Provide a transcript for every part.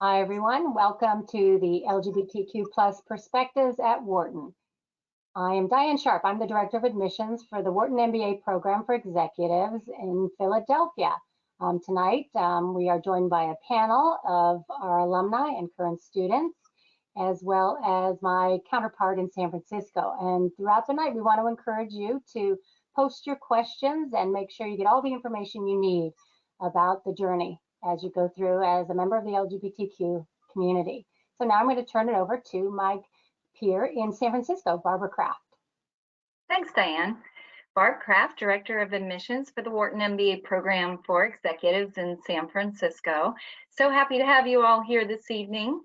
Hi everyone, welcome to the LGBTQ+ perspectives at Wharton. I am Diane Sharp. I'm the Director of Admissions for the Wharton EMBA Program for Executives in Philadelphia. Tonight we are joined by a panel of our alumni and current students, as well as my counterpart in San Francisco. And throughout the night, we want to encourage you to post your questions and make sure you get all the information you need about the journey as you go through as a member of the LGBTQ community. So now I'm going to turn it over to my peer in San Francisco, Barbara Kraft. Thanks, Diane. Barb Kraft, Director of Admissions for the Wharton EMBA Program for Executives in San Francisco. So happy to have you all here this evening.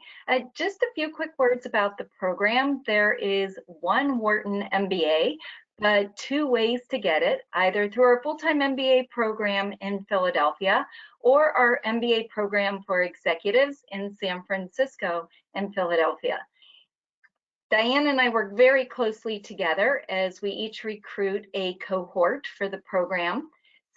Just a few quick words about the program. There is one Wharton MBA, but two ways to get it, either through our full-time MBA program in Philadelphia or our MBA program for executives in San Francisco and Philadelphia. Diane and I work very closely together as we each recruit a cohort for the program.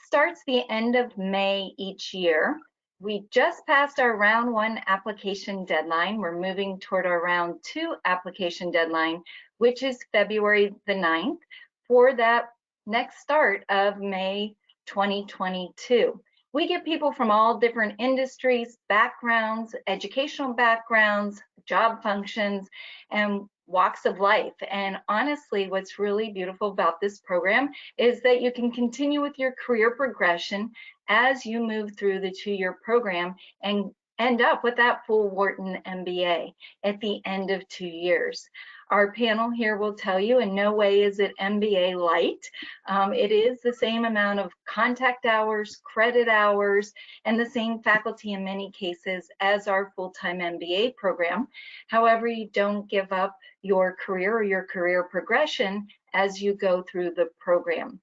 Starts the end of May each year. We just passed our round 1 application deadline. We're moving toward our round 2 application deadline, which is February the 9th for that next start of May 2022. We get people from all different industries, backgrounds, educational backgrounds, job functions, and walks of life. And honestly, what's really beautiful about this program is that you can continue with your career progression as you move through the 2-year program and end up with that full Wharton MBA at the end of 2 years. Our panel here will tell you in no way is it MBA light. It is the same amount of contact hours, credit hours, and the same faculty in many cases as our full-time MBA program. However, you don't give up your career or your career progression as you go through the program.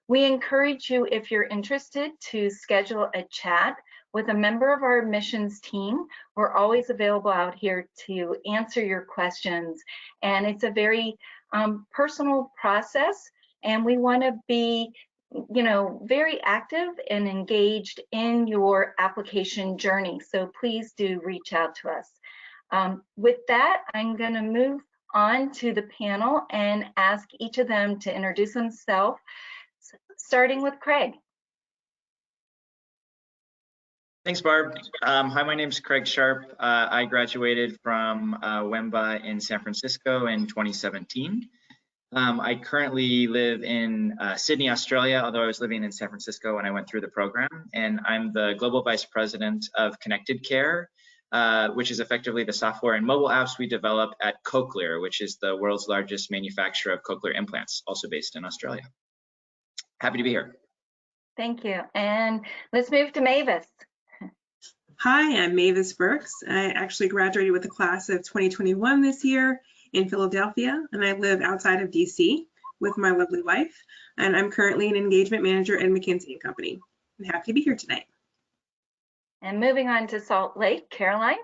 We encourage you, if you're interested, to schedule a chat with a member of our admissions team. We're always available out here to answer your questions. And it's a very personal process, and we want to be, very active and engaged in your application journey. So please do reach out to us. With that, I'm going to move on to the panel and ask each of them to introduce themselves, starting with Craig. Thanks, Barb. Hi, my name is Craig Sharp. I graduated from WEMBA in San Francisco in 2017. I currently live in Sydney, Australia, although I was living in San Francisco when I went through the program. And I'm the Global Vice President of Connected Care, which is effectively the software and mobile apps we develop at Cochlear, which is the world's largest manufacturer of cochlear implants, also based in Australia. Happy to be here. Thank you. And let's move to Mavis. Hi, I'm Mavis Burks. I actually graduated with the class of 2021 this year in Philadelphia, and I live outside of DC with my lovely wife, and I'm currently an engagement manager at McKinsey & Company. I'm happy to be here tonight. And moving on to Salt Lake, Caroline.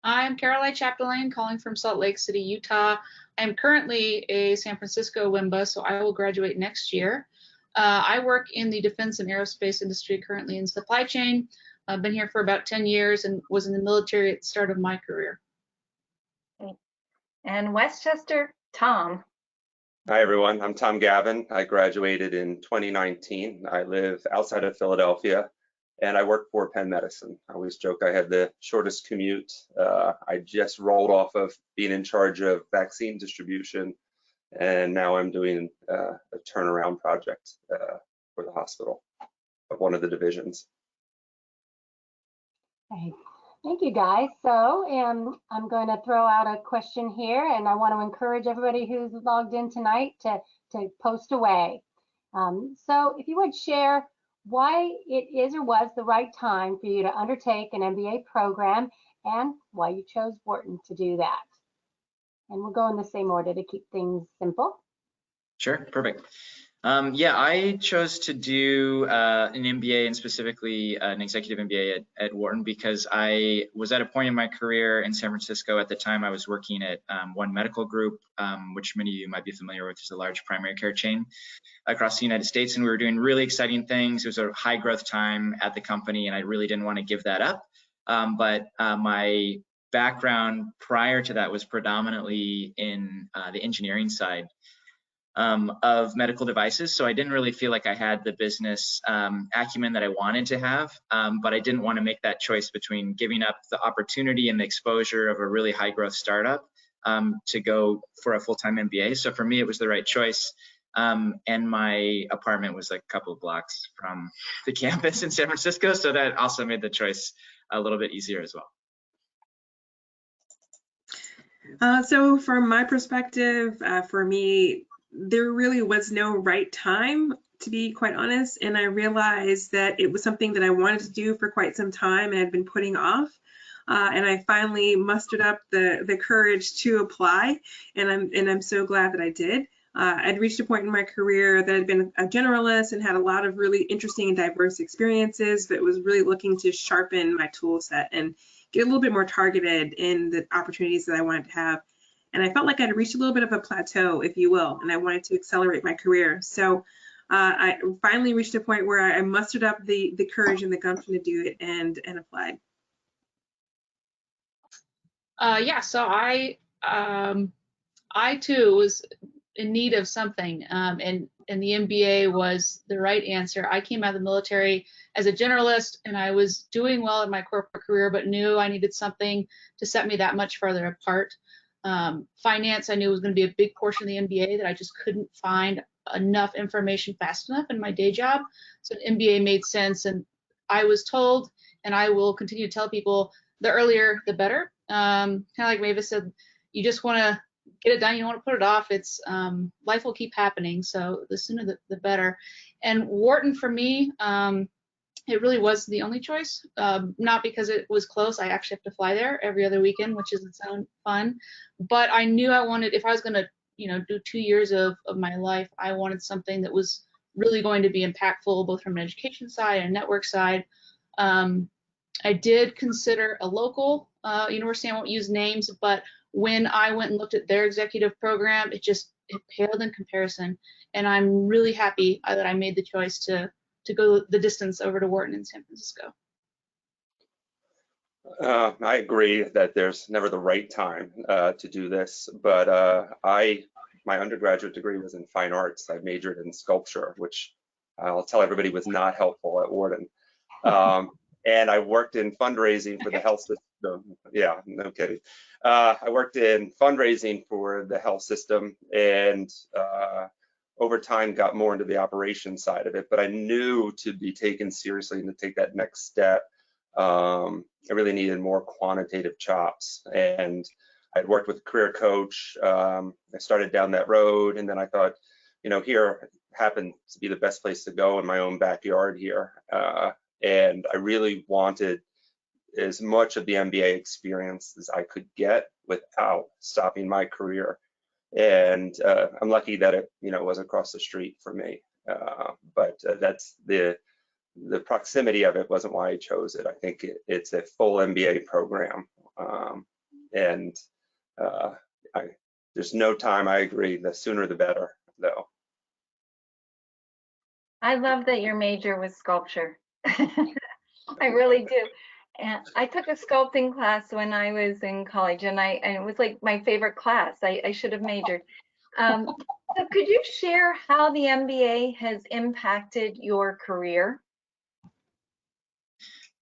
I'm Caroline Chapterland, calling from Salt Lake City, Utah. I'm currently a San Francisco WEMBA, so I will graduate next year. I work in the defense and aerospace industry, currently in supply chain. I've been here for about 10 years and was in the military at the start of my career. And Westchester, Tom. Hi, everyone. I'm Tom Gavin. I graduated in 2019. I live outside of Philadelphia, and I work for Penn Medicine. I always joke I had the shortest commute. I just rolled off of being in charge of vaccine distribution, and now I'm doing a turnaround project for the hospital of one of the divisions. Okay. Thank you, guys. So I'm going to throw out a question here, and I want to encourage everybody who's logged in tonight to post away. So if you would share why it is or was the right time for you to undertake an MBA program and why you chose Wharton to do that. And we'll go in the same order to keep things simple. Sure, perfect. Yeah, I chose to do an MBA and specifically an executive MBA at Wharton because I was at a point in my career in San Francisco. At the time, I was working at One Medical Group, which many of you might be familiar with. It's a large primary care chain across the United States, and we were doing really exciting things. It was a high growth time at the company, and I really didn't want to give that up. but my background prior to that was predominantly in the engineering side of medical devices. So I didn't really feel like I had the business acumen that I wanted to have, but I didn't want to make that choice between giving up the opportunity and the exposure of a really high growth startup to go for a full-time MBA. So for me, it was the right choice. And my apartment was like a couple of blocks from the campus in San Francisco. So that also made the choice a little bit easier as well. So from my perspective, for me, there really was no right time, to be quite honest. And I realized that it was something that I wanted to do for quite some time and had been putting off. And I finally mustered up the courage to apply, and I'm so glad that I did. I'd reached a point in my career that I'd been a generalist and had a lot of really interesting and diverse experiences, but was really looking to sharpen my tool set and get a little bit more targeted in the opportunities that I wanted to have. And I felt like I'd reached a little bit of a plateau, if you will, and I wanted to accelerate my career. So I finally reached a point where I mustered up the courage and the gumption to do it and applied. Yeah, so I too was in need of something, and the MBA was the right answer. I came out of the military as a generalist, and I was doing well in my corporate career, but knew I needed something to set me that much farther apart. Finance, I knew was going to be a big portion of the MBA that I just couldn't find enough information fast enough in my day job. So an MBA made sense, and I was told, and I will continue to tell people, the earlier the better. Kind of like Mavis said, you just want to get it done. You don't want to put it off. It's life will keep happening, so the sooner the better. And Wharton for me, it really was the only choice. Not because it was close. I actually have to fly there every other weekend, which isn't so fun. But I knew I wanted, if I was going to, do 2 years of my life, I wanted something that was really going to be impactful, both from an education side and network side. I did consider a local university. I won't use names, but when I went and looked at their executive program, it paled in comparison. And I'm really happy that I made the choice to go the distance over to Wharton in San Francisco. I agree that there's never the right time to do this, but my undergraduate degree was in fine arts. I majored in sculpture, which I'll tell everybody was not helpful at Wharton. And I worked in fundraising for the health system. Yeah, no kidding. I worked in fundraising for the health system, and over time got more into the operations side of it. But I knew to be taken seriously and to take that next step, I really needed more quantitative chops. And I'd worked with a career coach. I started down that road, and then I thought, here happened to be the best place to go in my own backyard here. And I really wanted as much of the MBA experience as I could get without stopping my career. And I'm lucky that it, was across the street for me. But that's the proximity of it wasn't why I chose it. I think it's a full MBA program. There's no time, I agree, the sooner the better, though. I love that your major was sculpture. I really do. And I took a sculpting class when I was in college, and it was like my favorite class. I should have majored. So could you share how the MBA has impacted your career?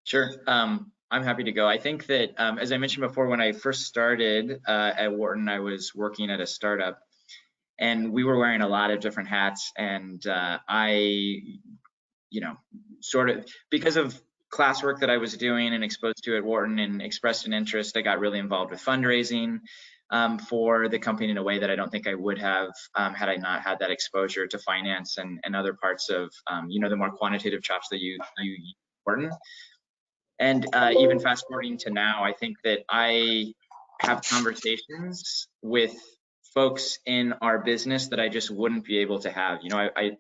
Sure. I'm happy to go. I think that, as I mentioned before, when I first started at Wharton, I was working at a startup, and we were wearing a lot of different hats. And I, sort of, because of classwork that I was doing and exposed to at Wharton and expressed an interest, I got really involved with fundraising for the company in a way that I don't think I would have had I not had that exposure to finance and other parts of, the more quantitative chops that you use at Wharton. And even fast forwarding to now, I think that I have conversations with folks in our business that I just wouldn't be able to have. I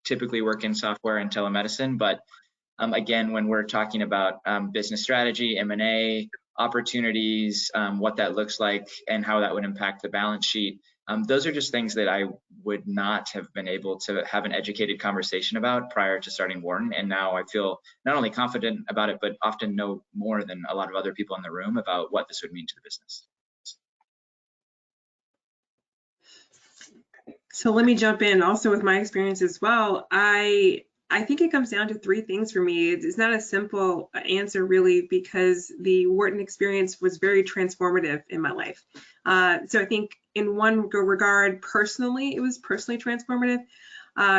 typically work in software and telemedicine, but again, when we're talking about business strategy, M&A, opportunities, what that looks like and how that would impact the balance sheet, Those are just things that I would not have been able to have an educated conversation about prior to starting Wharton. And now I feel not only confident about it, but often know more than a lot of other people in the room about what this would mean to the business. So let me jump in also with my experience as well. I think it comes down to three things for me. It's not a simple answer really, because the Wharton experience was very transformative in my life. So I think in one regard, personally, it was personally transformative.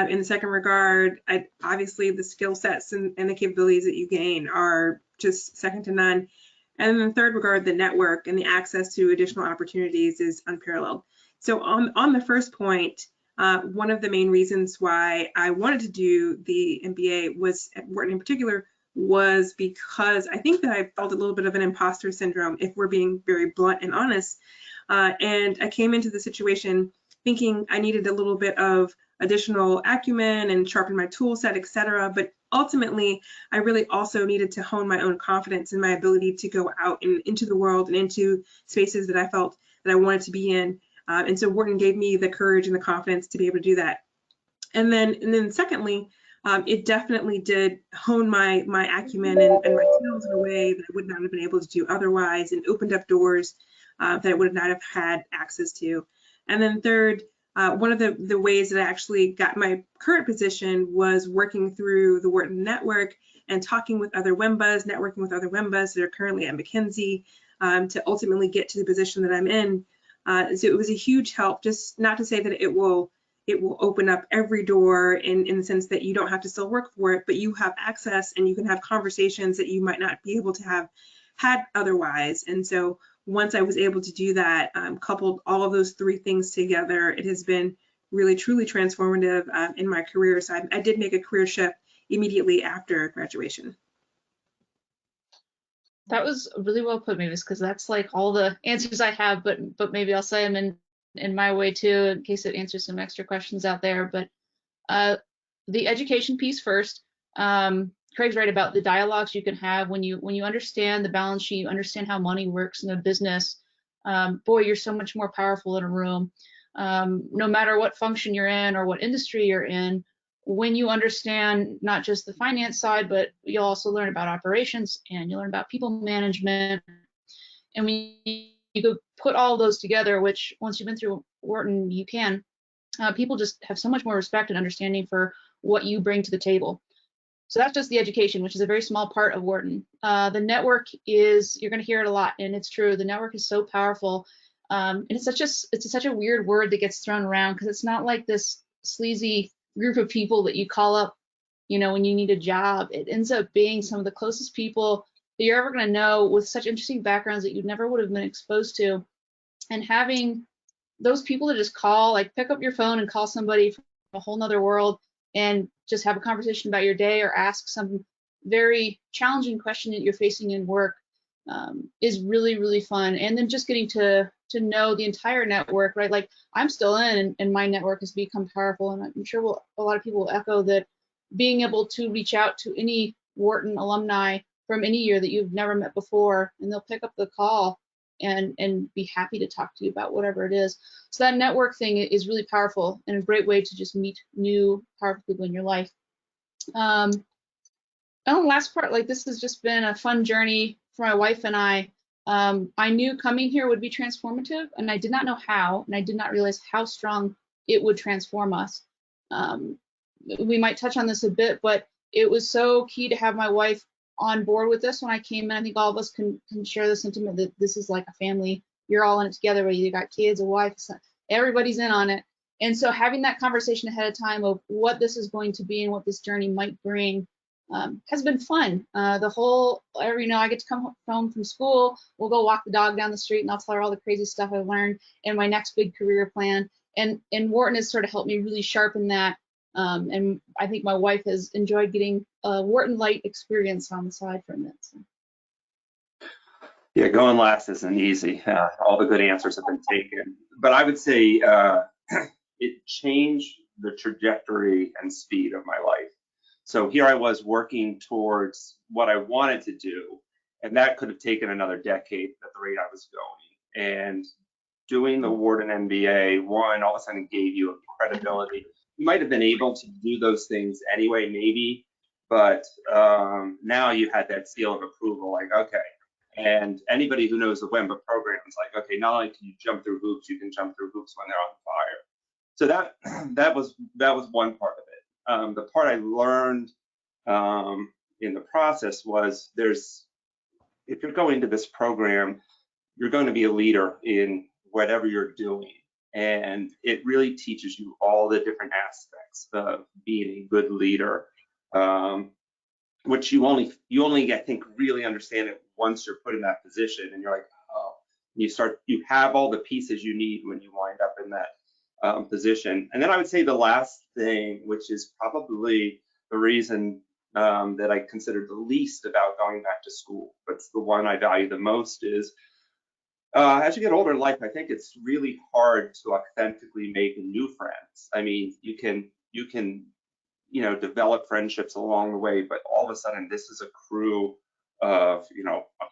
In the second regard, obviously the skill sets and the capabilities that you gain are just second to none. And in the third regard, the network and the access to additional opportunities is unparalleled. So on the first point, one of the main reasons why I wanted to do the MBA was at Wharton in particular was because I think that I felt a little bit of an imposter syndrome, if we're being very blunt and honest. And I came into the situation thinking I needed a little bit of additional acumen and sharpen my tool set, etc. But ultimately, I really also needed to hone my own confidence and my ability to go out and into the world and into spaces that I felt that I wanted to be in. And so Wharton gave me the courage and the confidence to be able to do that. And then secondly, it definitely did hone my acumen and my skills in a way that I would not have been able to do otherwise, and opened up doors that I would not have had access to. And then third, one of the ways that I actually got my current position was working through the Wharton network and talking with other WEMBAs, networking with other WEMBAs that are currently at McKinsey, to ultimately get to the position that I'm in. So it was a huge help, just not to say that it will open up every door in the sense that you don't have to still work for it, but you have access and you can have conversations that you might not be able to have had otherwise. And so once I was able to do that, coupled all of those three things together, it has been really, truly transformative in my career. So I did make a career shift immediately after graduation. That was really well put, Mavis, because that's like all the answers I have, but maybe I'll say them in my way too, in case it answers some extra questions out there. But the education piece first. Craig's right about the dialogues you can have when you understand the balance sheet, you understand how money works in a business. Boy, you're so much more powerful in a room. No matter what function you're in or what industry you're in, when you understand not just the finance side, but you'll also learn about operations and you'll learn about people management. And when you go put all those together, which once you've been through Wharton, you can, people just have so much more respect and understanding for what you bring to the table. So that's just the education, which is a very small part of Wharton. The network is, you're going to hear it a lot, and it's true. The network is so powerful. And it's such a weird word that gets thrown around, because it's not like this sleazy group of people that you call up, when you need a job. It ends up being some of the closest people that you're ever going to know, with such interesting backgrounds that you never would have been exposed to. And having those people to just call, like pick up your phone and call somebody from a whole nother world and just have a conversation about your day, or ask some very challenging question that you're facing in work, is really, really fun. And then just getting to know the entire network, right? Like I'm still in, and my network has become powerful. And I'm sure a lot of people will echo that. Being able to reach out to any Wharton alumni from any year that you've never met before, and they'll pick up the call and be happy to talk to you about whatever it is. So that network thing is really powerful, and a great way to just meet new powerful people in your life. And the last part, like this has just been a fun journey for my wife and I. I knew coming here would be transformative, and I did not know how, and I did not realize how strong it would transform us. We might touch on this a bit, but it was so key to have my wife on board with this when I came in. I think all of us can share the sentiment that this is like a family. You're all in it together, whether you got kids, a wife, everybody's in on it. And so having that conversation ahead of time of what this is going to be and what this journey might bring has been fun. I get to come home from school, we'll go walk the dog down the street, and I'll tell her all the crazy stuff I've learned in my next big career plan. And Wharton has sort of helped me really sharpen that. And I think my wife has enjoyed getting a Wharton Light experience on the side from it. So. Yeah, going last isn't easy. All the good answers have been taken. But I would say it changed the trajectory and speed of my life. So here I was working towards what I wanted to do, and that could have taken another decade at the rate I was going. And doing the Wharton MBA, one, all of a sudden gave you a credibility. You might have been able to do those things anyway, maybe, but now you had that seal of approval, like, okay. And anybody who knows the WEMBA program is like, okay, not only can you jump through hoops, you can jump through hoops when they're on fire. So that was one part of it. The part I learned in the process was if you're going to this program, you're going to be a leader in whatever you're doing. And it really teaches you all the different aspects of being a good leader, which you only, I think, really understand it once you're put in that position and you're like, oh, you have all the pieces you need when you wind up in that position. And then I would say the last thing, which is probably the reason that I considered the least about going back to school, but it's the one I value the most, is as you get older in life, I think it's really hard to authentically make new friends. I mean, you can develop friendships along the way, but all of a sudden this is a crew of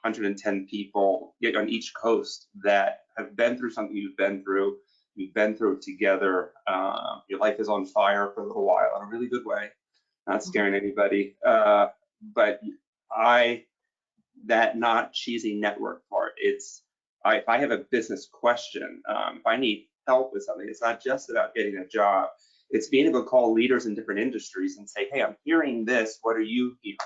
110 people on each coast that have been through something you've been through it together. Your life is on fire for a little while in a really good way, not scaring anybody, but that not cheesy network part, if I have a business question, if I need help with something, it's not just about getting a job. It's being able to call leaders in different industries and say, hey, I'm hearing this, what are you hearing?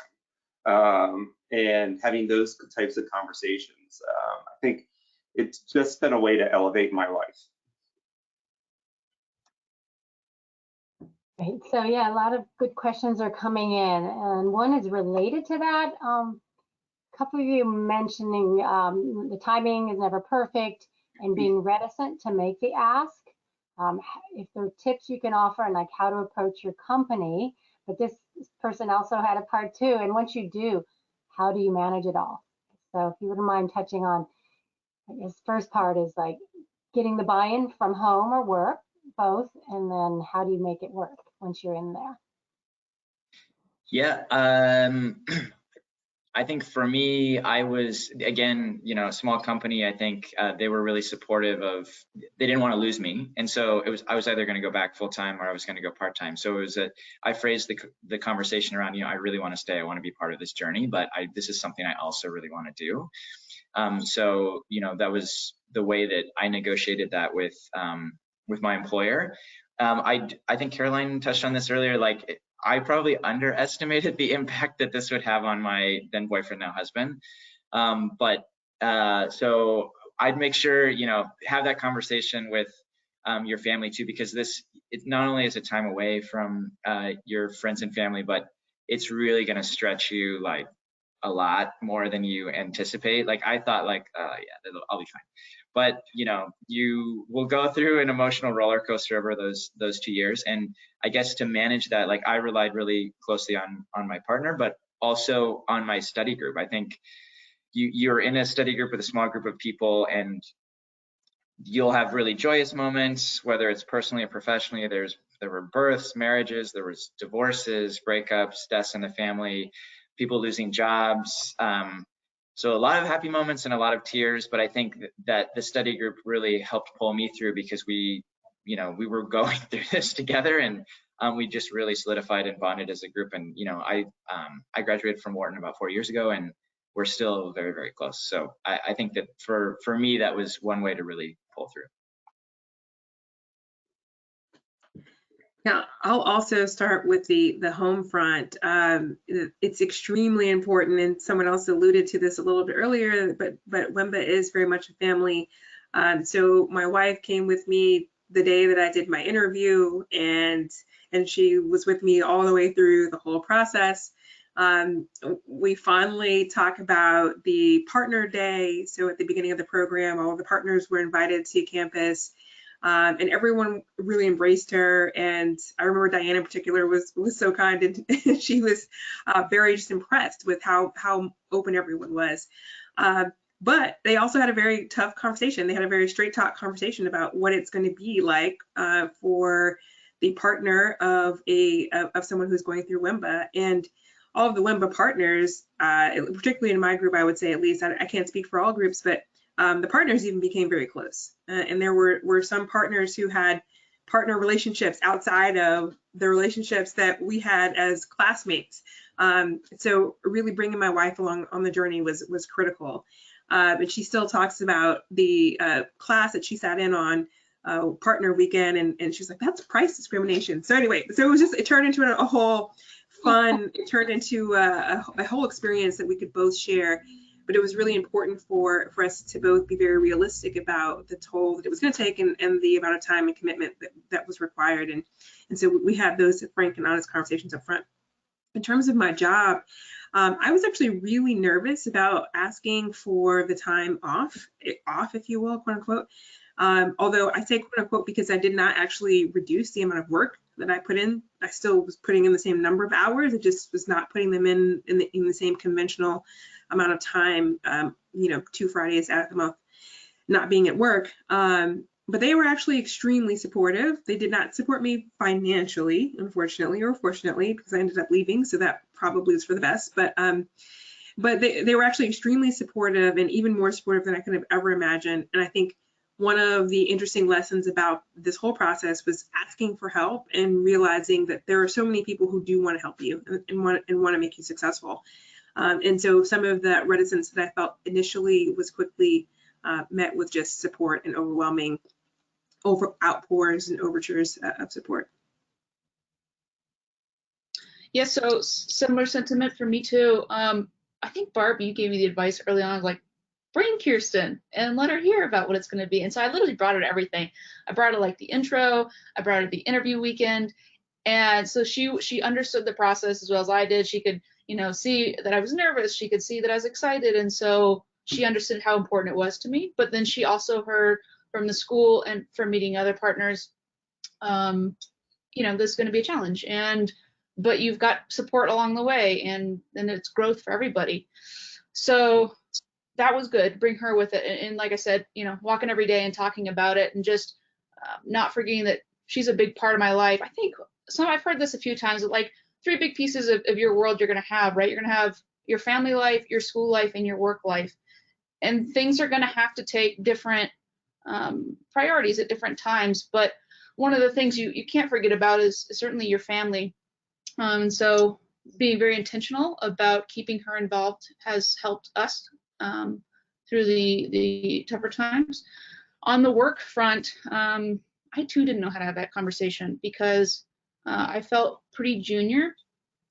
And having those types of conversations. I think it's just been a way to elevate my life. Great. So yeah, a lot of good questions are coming in, and one is related to that. A couple of you mentioning the timing is never perfect and being reticent to make the ask. If there are tips you can offer and like how to approach your company, but this person also had a part too. And once you do, how do you manage it all? So if you wouldn't mind touching on, I guess first part is like getting the buy-in from home or work, both, and then how do you make it work once you're in there? Yeah, I think for me, I was, again, a small company. I think they were really supportive of, they didn't want to lose me. And so I was either going to go back full time or I was going to go part time. So it was I phrased the conversation around, I really want to stay. I want to be part of this journey, but this is something I also really want to do. So, that was the way that I negotiated that with my employer. I think Caroline touched on this earlier, like, I probably underestimated the impact that this would have on my then boyfriend, now husband. So I'd make sure, have that conversation with your family too, because it not only is a time away from your friends and family, but it's really going to stretch you like a lot more than you anticipate. Like I thought like, yeah, I'll be fine. But you will go through an emotional roller coaster over those 2 years. And I guess to manage that, like I relied really closely on my partner, but also on my study group. I think you're in a study group with a small group of people, and you'll have really joyous moments, whether it's personally or professionally. There were births, marriages, there was divorces, breakups, deaths in the family, people losing jobs. So a lot of happy moments and a lot of tears, but I think that the study group really helped pull me through, because we were going through this together, and we just really solidified and bonded as a group. And I graduated from Wharton about 4 years ago, and we're still very, very close. So I think that for me, that was one way to really pull through. Yeah, I'll also start with the home front. It's extremely important, and someone else alluded to this a little bit earlier, but WEMBA is very much a family. So my wife came with me the day that I did my interview, and she was with me all the way through the whole process. We fondly talk about the partner day. So at the beginning of the program, all of the partners were invited to campus. And everyone really embraced her. And I remember Diane in particular was so kind, and she was very just impressed with how open everyone was. But they also had a very tough conversation. They had a very straight talk conversation about what it's going to be like for the partner of someone who's going through WEMBA. And all of the WEMBA partners, particularly in my group, I would say, at least, I can't speak for all groups, but the partners even became very close. And there were some partners who had partner relationships outside of the relationships that we had as classmates. So really bringing my wife along on the journey was critical. And she still talks about the class that she sat in on partner weekend, and she's like, that's price discrimination. So anyway, so it turned into a whole fun, it turned into a whole experience that we could both share. But it was really important for us to both be very realistic about the toll that it was going to take and the amount of time and commitment that was required. And so we had those frank and honest conversations up front. In terms of my job, I was actually really nervous about asking for the time off, if you will, quote unquote. Although I say quote unquote because I did not actually reduce the amount of work that I put in. I still was putting in the same number of hours. It just was not putting them in the same conventional amount of time, 2 Fridays out of the month not being at work. But they were actually extremely supportive. They did not support me financially, unfortunately, or fortunately, because I ended up leaving. So that probably was for the best. But they were actually extremely supportive, and even more supportive than I could have ever imagined. And I think one of the interesting lessons about this whole process was asking for help and realizing that there are so many people who do want to help you and want to make you successful. And so some of that reticence that I felt initially was quickly met with just support and overwhelming outpours and overtures of support. Yeah, so similar sentiment for me too. I think Barb, you gave me the advice early on, like, bring Kirsten and let her hear about what it's going to be. And so I literally brought her to everything. I brought her like the intro, I brought her the interview weekend. And so she understood the process as well as I did. She could, see that I was nervous. She could see that I was excited. And so she understood how important it was to me. But then she also heard from the school and from meeting other partners, this is going to be a challenge. But you've got support along the way, and it's growth for everybody. So that was good. Bring her with it. And like I said, walking every day and talking about it, and just not forgetting that she's a big part of my life. I think I've heard this a few times, that like 3 big pieces of your world you're going to have, right? You're going to have your family life, your school life, and your work life. And things are going to have to take different priorities at different times. But one of the things you can't forget about is certainly your family. And so being very intentional about keeping her involved has helped us through the tougher times. On the work front, I too didn't know how to have that conversation because I felt pretty junior.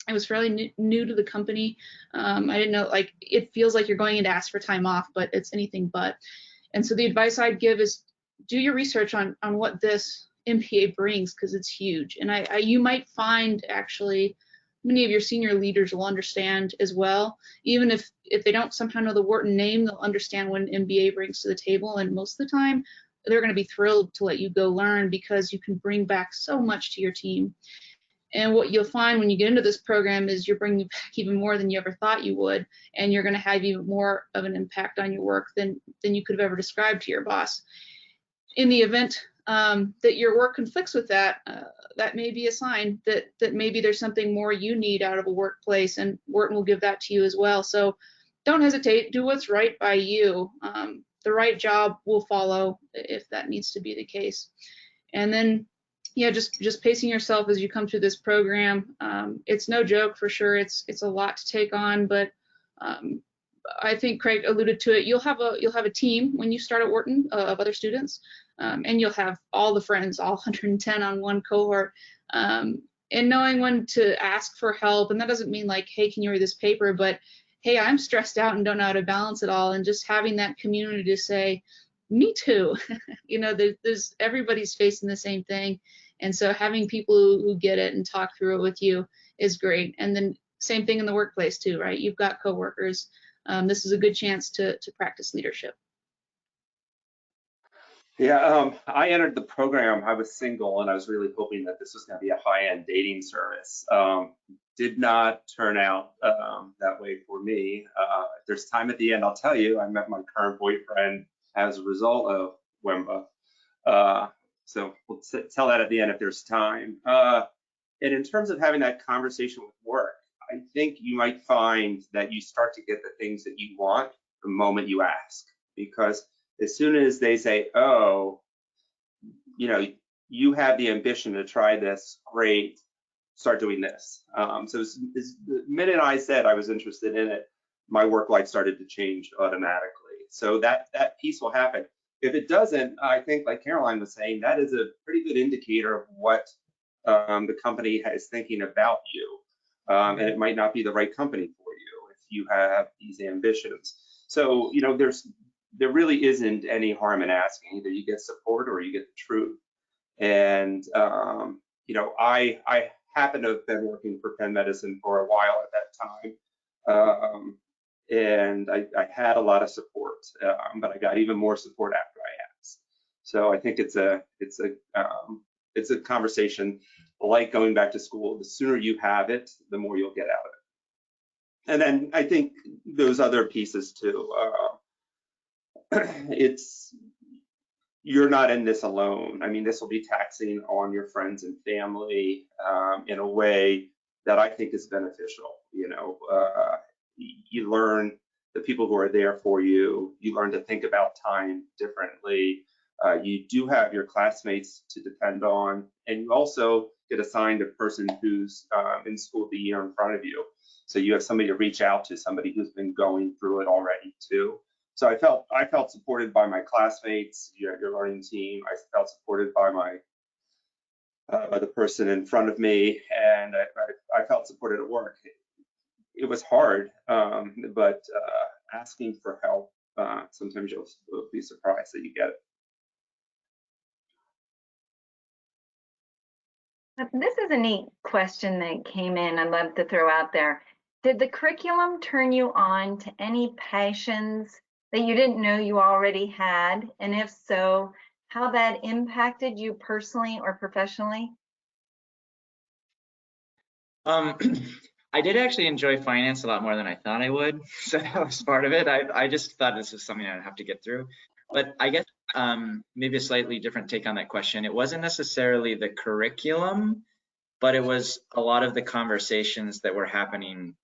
I was fairly new to the company. I didn't know, like, it feels like you're going in to ask for time off, but it's anything but. And so the advice I'd give is do your research on what this MBA brings, because it's huge. And you might find actually many of your senior leaders will understand as well. Even if they don't somehow know the Wharton name, they'll understand what an MBA brings to the table. And most of the time, they're going to be thrilled to let you go learn, because you can bring back so much to your team. And what you'll find when you get into this program is you're bringing back even more than you ever thought you would, and you're going to have even more of an impact on your work than you could have ever described to your boss. In the event that your work conflicts with that, that may be a sign that maybe there's something more you need out of a workplace, and Wharton will give that to you as well. So don't hesitate, do what's right by you. The right job will follow if that needs to be the case. And then, just pacing yourself as you come through this program. It's no joke, for sure. It's a lot to take on, but I think Craig alluded to it. You'll have a team when you start at Wharton of other students, and you'll have all the friends, all 110 on one cohort, and knowing when to ask for help. And that doesn't mean like, hey, can you read this paper? But hey, I'm stressed out and don't know how to balance it all. And just having that community to say, me too. There's everybody's facing the same thing. And so having people who get it and talk through it with you is great. And then same thing in the workplace too, right? You've got coworkers. This is a good chance to practice leadership. Yeah, I entered the program, I was single, and I was really hoping that this was going to be a high-end dating service. Did not turn out that way for me. If there's time at the end, I'll tell you, I met my current boyfriend as a result of WEMBA. So we'll tell that at the end if there's time. And in terms of having that conversation with work, I think you might find that you start to get the things that you want the moment you ask. because as soon as they say, oh, you know, you have the ambition to try this, great, start doing this. So the minute I said I was interested in it, my work life started to change automatically. So that piece will happen. If it doesn't, I think, like Caroline was saying, that is a pretty good indicator of what the company is thinking about you. And it might not be the right company for you if you have these ambitions. So, you know, there really isn't any harm in asking. Either you get support or you get the truth. And, you know, I happen to have been working for Penn Medicine for a while at that time. And I had a lot of support, but I got even more support after I asked. So I think it's a conversation like going back to school. The sooner you have it, the more you'll get out of it. And then I think those other pieces too. You're not in this alone. I mean, this will be taxing on your friends and family in a way that I think is beneficial. You know, you learn the people who are there for you. You learn to think about time differently. You do have your classmates to depend on, and you also get assigned a person who's in school the year in front of you. So you have somebody to reach out to, somebody who's been going through it already too. So I felt supported by my classmates, your learning team. I felt supported by the person in front of me, and I felt supported at work. It was hard, but asking for help, sometimes you'll be surprised that you get it. This is a neat question that came in. I'd love to throw out there. Did the curriculum turn you on to any passions that you didn't know you already had? And if so, how that impacted you personally or professionally? I did actually enjoy finance a lot more than I thought I would. So that was part of it. I just thought this was something I'd have to get through. But I guess maybe a slightly different take on that question. It wasn't necessarily the curriculum, but it was a lot of the conversations that were happening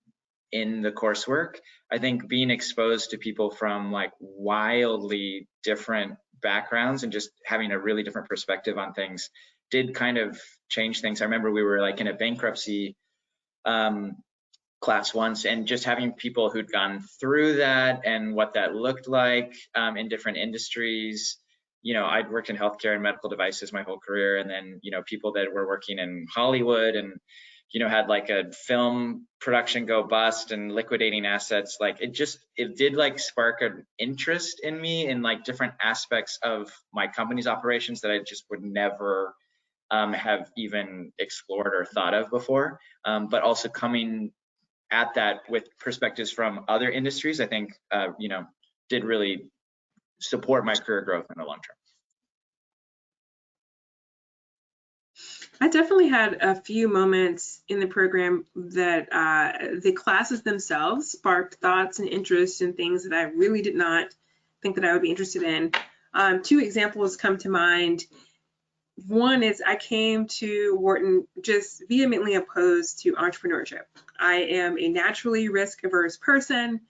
in the coursework. I think being exposed to people from like wildly different backgrounds and just having a really different perspective on things did kind of change things. I remember we were like in a bankruptcy class once, and just having people who'd gone through that and what that looked like in different industries. You know, I'd worked in healthcare and medical devices my whole career, and then, you know, people that were working in Hollywood and, you know, had like a film production go bust and liquidating assets. Like it did like spark an interest in me in like different aspects of my company's operations that I just would never have even explored or thought of before. But also coming at that with perspectives from other industries, I think, you know, did really support my career growth in the long term. I definitely had a few moments in the program that the classes themselves sparked thoughts and interests in things that I really did not think that I would be interested in. Two examples come to mind. One is I came to Wharton just vehemently opposed to entrepreneurship. I am a naturally risk-averse person.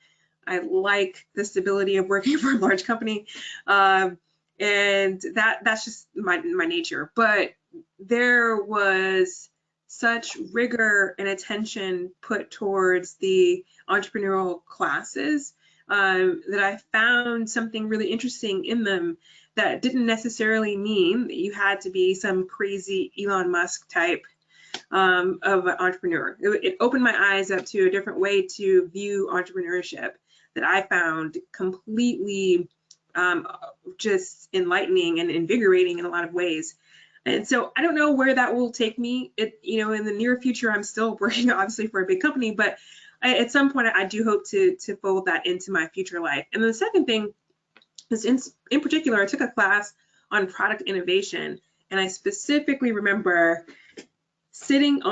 I like the stability of working for a large company, and that's just my nature. But there was such rigor and attention put towards the entrepreneurial classes that I found something really interesting in them that didn't necessarily mean that you had to be some crazy Elon Musk type of an entrepreneur. It opened my eyes up to a different way to view entrepreneurship that I found completely just enlightening and invigorating in a lot of ways. And so I don't know where that will take me. You know, in the near future, I'm still working obviously for a big company, but at some point I do hope to fold that into my future life. And then the second thing is in particular, I took a class on product innovation, and I specifically remember sitting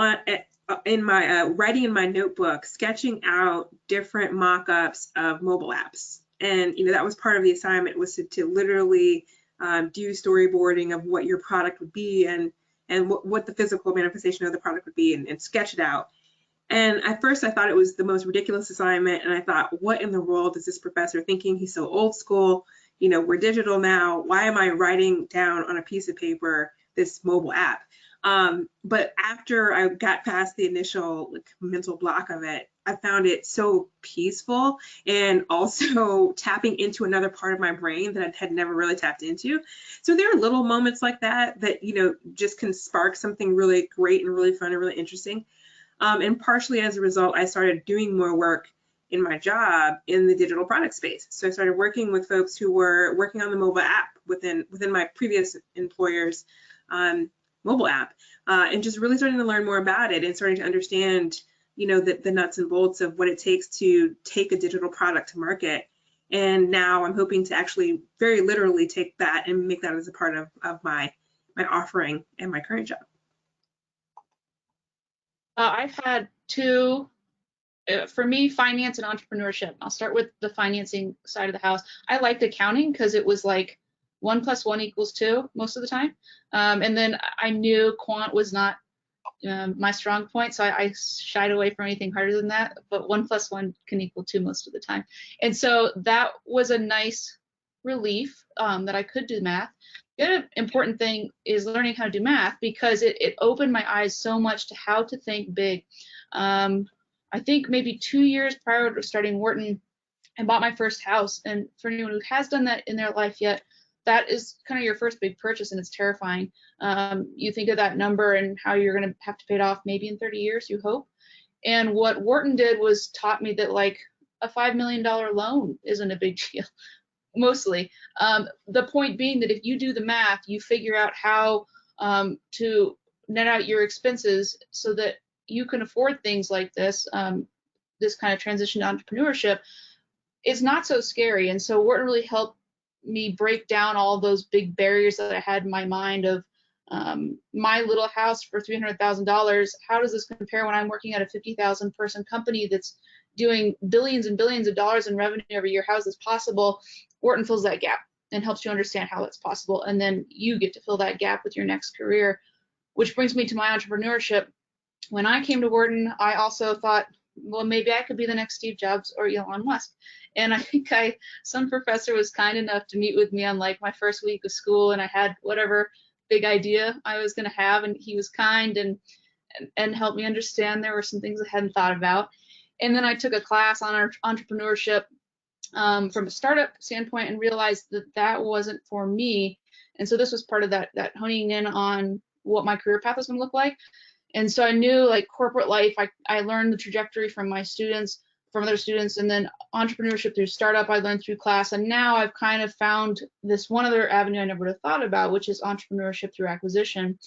in my writing in my notebook, sketching out different mock-ups of mobile apps. And, you know, that was part of the assignment, was to literally do storyboarding of what your product would be and what the physical manifestation of the product would be, and sketch it out. And at first I thought it was the most ridiculous assignment. And I thought, what in the world is this professor thinking? He's so old school. You know, we're digital now. Why am I writing down on a piece of paper this mobile app? But after I got past the initial mental block of it, I found it so peaceful and also tapping into another part of my brain that I had never really tapped into. So there are little moments like that that, you know, just can spark something really great and really fun and really interesting. And partially as a result, I started doing more work in my job in the digital product space. So I started working with folks who were working on the mobile app within my previous employer's mobile app, and just really starting to learn more about it and starting to understand, you know, the nuts and bolts of what it takes to take a digital product to market. And now I'm hoping to actually very literally take that and make that as a part of my offering in my current job. I've had two, for me, finance and entrepreneurship. I'll start with the financing side of the house. I liked accounting because it was like 1 + 1 = 2 most of the time. And then I knew quant was not my strong point, so I shied away from anything harder than that, but 1 + 1 can = 2 most of the time. And so that was a nice relief that I could do math. The other important thing is learning how to do math, because it opened my eyes so much to how to think big. I think maybe 2 years prior to starting Wharton, I bought my first house. And for anyone who has done that in their life yet, that is kind of your first big purchase, and it's terrifying. You think of that number and how you're going to have to pay it off maybe in 30 years, you hope. And what Wharton did was taught me that like a $5 million loan isn't a big deal, mostly. The point being that if you do the math, you figure out how to net out your expenses so that you can afford things like this, this kind of transition to entrepreneurship. It's not so scary. And so Wharton really helped me break down all those big barriers that I had in my mind of my little house for $300,000. How does this compare when I'm working at a 50,000 person company that's doing billions and billions of dollars in revenue every year? How is this possible? Wharton fills that gap and helps you understand how that's possible. And then you get to fill that gap with your next career, which brings me to my entrepreneurship. When I came to Wharton, I also thought, well, maybe I could be the next Steve Jobs or Elon Musk. And I think some professor was kind enough to meet with me on like my first week of school, and I had whatever big idea I was going to have, and he was kind and helped me understand there were some things I hadn't thought about. And then I took a class on entrepreneurship from a startup standpoint and realized that that wasn't for me. And so this was part of that honing in on what my career path was going to look like. And so I knew like corporate life, I learned the trajectory from my students, from other students, and then entrepreneurship through startup I learned through class. And now I've kind of found this one other avenue I never would have thought about, which is entrepreneurship through acquisition.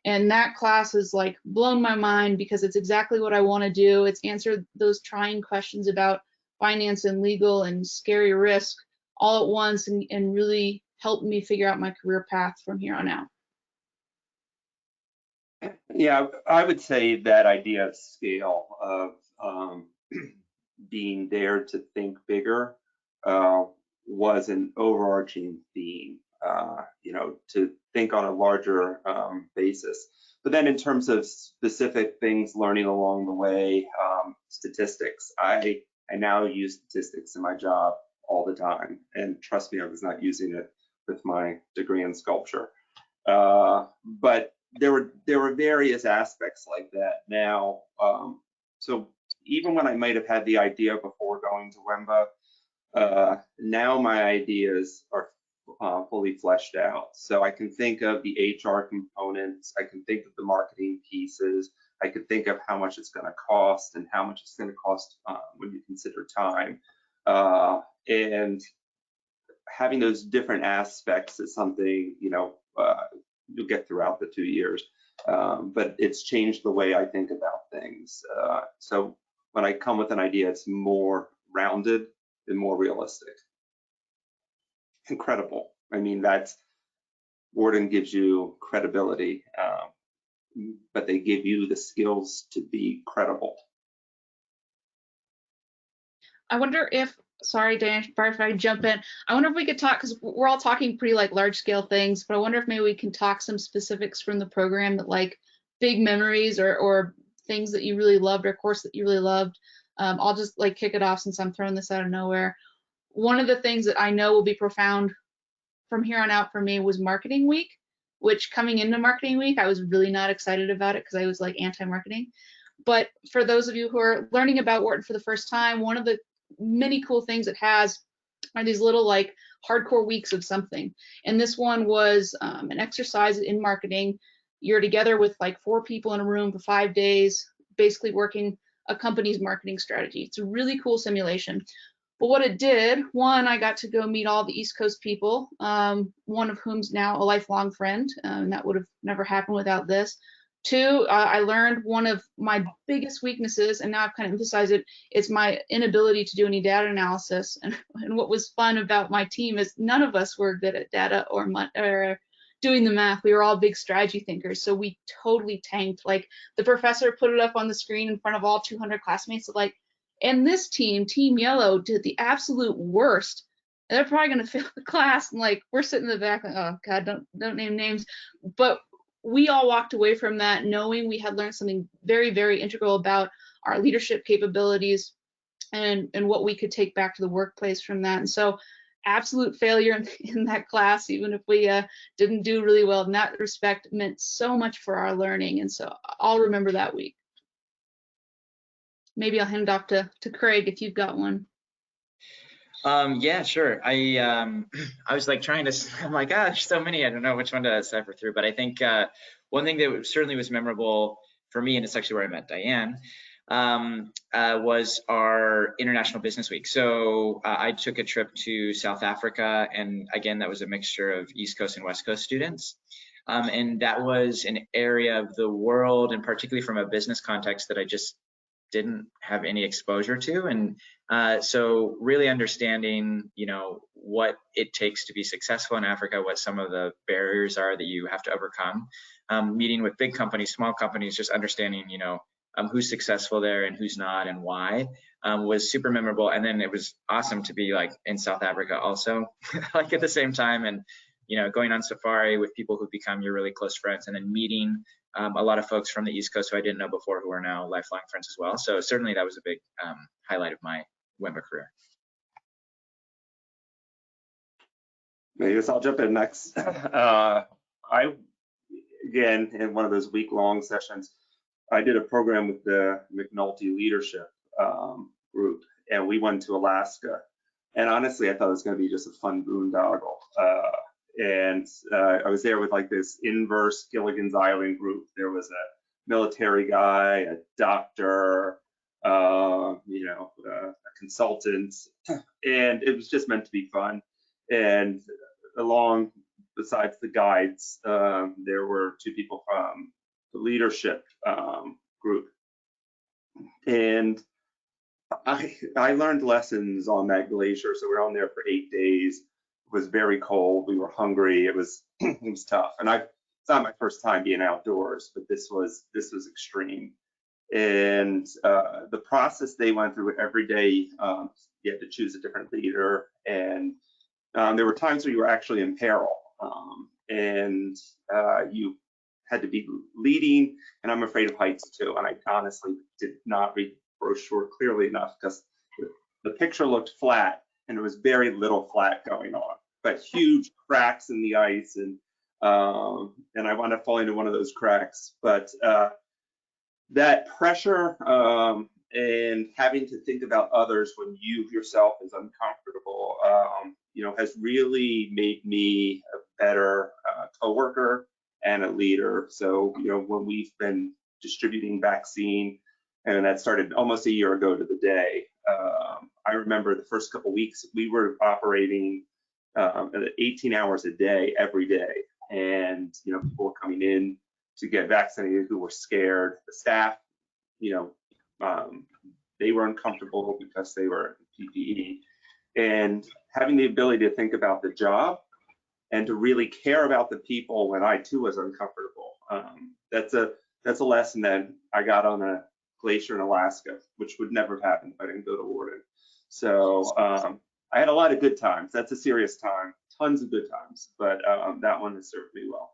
And that class has like blown my mind because it's exactly what I want to do. It's answered those trying questions about finance and legal and scary risk all at once, and really helped me figure out my career path from here on out. Yeah, I would say that idea of scale, of being there to think bigger, was an overarching theme, you know, to think on a larger basis. But then in terms of specific things, learning along the way, statistics, I now use statistics in my job all the time. And trust me, I was not using it with my degree in sculpture. But there were various aspects like that now. So even when I might have had the idea before going to WEMBA, now my ideas are fully fleshed out. So I can think of the HR components, I can think of the marketing pieces, I could think of how much it's going to cost and how much it's going to cost when you consider time. And having those different aspects is something, you know, you'll get throughout the 2 years, but it's changed the way I think about things. So when I come with an idea, it's more rounded and more realistic. Incredible. I mean, that's, Wharton gives you credibility, but they give you the skills to be credible. I wonder if, sorry, Diane, if I jump in, I wonder if we could talk, because we're all talking pretty like large scale things, but I wonder if maybe we can talk some specifics from the program that like big memories or things that you really loved or course that you really loved. I'll just like kick it off since I'm throwing this out of nowhere. One of the things that I know will be profound from here on out for me was marketing week, which coming into marketing week, I was really not excited about it because I was like anti-marketing. But for those of you who are learning about Wharton for the first time, one of the many cool things it has are these little like hardcore weeks of something. And this one was an exercise in marketing. You're together with like 4 people in a room for 5 days, basically working a company's marketing strategy. It's a really cool simulation. But what it did, one, I got to go meet all the East Coast people, one of whom's now a lifelong friend, and that would have never happened without this. 2, I learned one of my biggest weaknesses, and now I've kind of emphasized it, it's my inability to do any data analysis. And what was fun about my team is none of us were good at data or doing the math. We were all big strategy thinkers, so we totally tanked. Like the professor put it up on the screen in front of all 200 classmates, like, and this team, Team Yellow, did the absolute worst. And they're probably going to fail the class. And like, we're sitting in the back, like, oh God, don't name names. But we all walked away from that knowing we had learned something very, very integral about our leadership capabilities and what we could take back to the workplace from that. And so absolute failure in that class, even if we didn't do really well in that respect, meant so much for our learning. And so I'll remember that week. Maybe I'll hand it off to Craig if you've got one. Yeah, sure. I was like trying to, I'm like, there's so many, I don't know which one to cipher through, but I think one thing that certainly was memorable for me, and it's actually where I met Diane, was our International Business Week. So I took a trip to South Africa, and again, that was a mixture of East Coast and West Coast students. And that was an area of the world, and particularly from a business context, that I just didn't have any exposure to. And so really understanding, what it takes to be successful in Africa, what some of the barriers are that you have to overcome, meeting with big companies, small companies, just understanding, who's successful there and who's not and why, was super memorable. And then it was awesome to be like in South Africa also, like at the same time, and, going on safari with people who become your really close friends, and then meeting a lot of folks from the East Coast who I didn't know before, who are now lifelong friends as well. So certainly that was a big highlight of my WEMBA career. I guess I'll jump in next. Again, in one of those week-long sessions, I did a program with the McNulty leadership group, and we went to Alaska. And honestly, I thought it was going to be just a fun boondoggle. I was there with like this inverse Gilligan's Island group. There was a military guy, a doctor, a consultant, and it was just meant to be fun. And along, besides the guides, there were 2 people from the leadership group. And I learned lessons on that glacier. So we were on there for 8 days. It was very cold. We were hungry. It was tough. And it's not my first time being outdoors, but this was extreme. And the process they went through every day, you had to choose a different leader, and there were times where you were actually in peril, and you had to be leading. And I'm afraid of heights too. And I honestly did not read the brochure clearly enough, because the picture looked flat, and there was very little flat going on, but huge cracks in the ice, and I wound up falling into one of those cracks. But that pressure and having to think about others when you yourself is uncomfortable, has really made me a better coworker and a leader. So, when we've been distributing vaccine, and that started almost a year ago to the day, I remember the first couple weeks we were operating 18 hours a day, every day. And, people were coming in to get vaccinated who were scared. The staff, they were uncomfortable because they were in PPE. And having the ability to think about the job and to really care about the people when I too was uncomfortable, that's a lesson that I got on a glacier in Alaska, which would never have happened if I didn't go to Wharton. So I had a lot of good times. That's a serious time, tons of good times, but that one has served me well.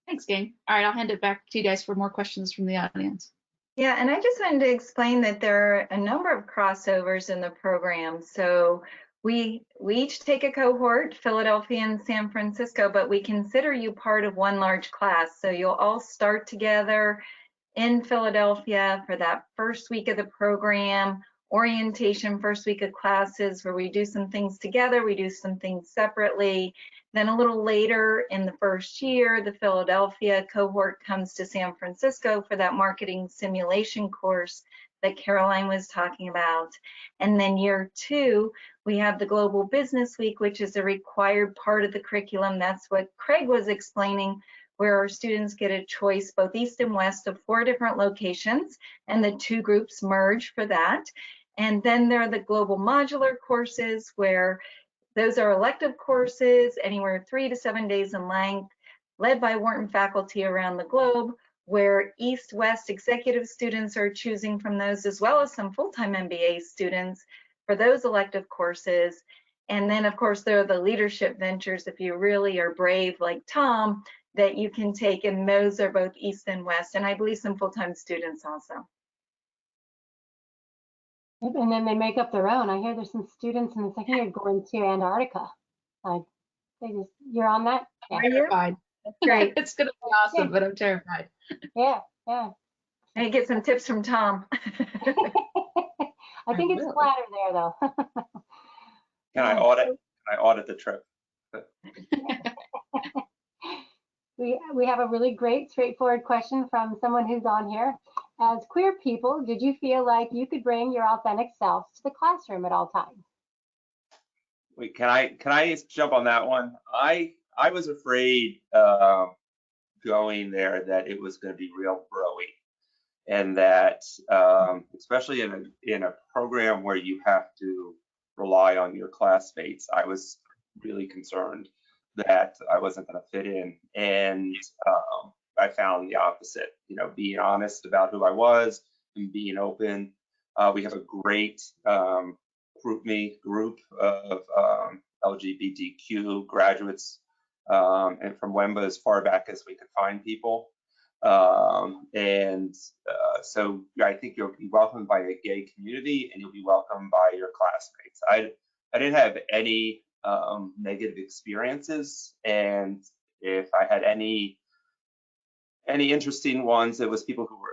Thanks, gang. All right, I'll hand it back to you guys for more questions from the audience. Yeah, and I just wanted to explain that there are a number of crossovers in the program. So we each take a cohort, Philadelphia and San Francisco, but we consider you part of one large class. So you'll all start together in Philadelphia for that first week of the program, orientation, first week of classes where we do some things together, we do some things separately. Then a little later in the first year, the Philadelphia cohort comes to San Francisco for that marketing simulation course that Caroline was talking about. And then year 2, we have the Global Business Week, which is a required part of the curriculum. That's what Craig was explaining, where our students get a choice both east and west of 4 different locations, and the 2 groups merge for that. And then there are the global modular courses, where those are elective courses, anywhere 3 to 7 days in length, led by Wharton faculty around the globe, where East-West executive students are choosing from those, as well as some full-time MBA students for those elective courses. And then, of course, there are the leadership ventures, if you really are brave like Tom, that you can take, and those are both East and West, and I believe some full-time students also. Yep, and then they make up their own. I hear there's some students in the second year going to Antarctica. You're on that? Yeah. Are you? Terrified. That's great. It's gonna be awesome, but I'm terrified. Yeah. And you get some tips from Tom. I think it's will. flatter there though. Can I audit the trip? We have a really great straightforward question from someone who's on here. As queer people, did you feel like you could bring your authentic selves to the classroom at all times? Wait, can I jump on that one? I was afraid going there that it was going to be real broy, and that especially in a program where you have to rely on your classmates, I was really concerned that I wasn't going to fit in, and I found the opposite. You know, being honest about who I was and being open. We have a great group of LGBTQ graduates, and from WEMBA as far back as we could find people. So I think you'll be welcomed by a gay community, and you'll be welcomed by your classmates. I didn't have any negative experiences, and if I had any interesting ones, it was people who were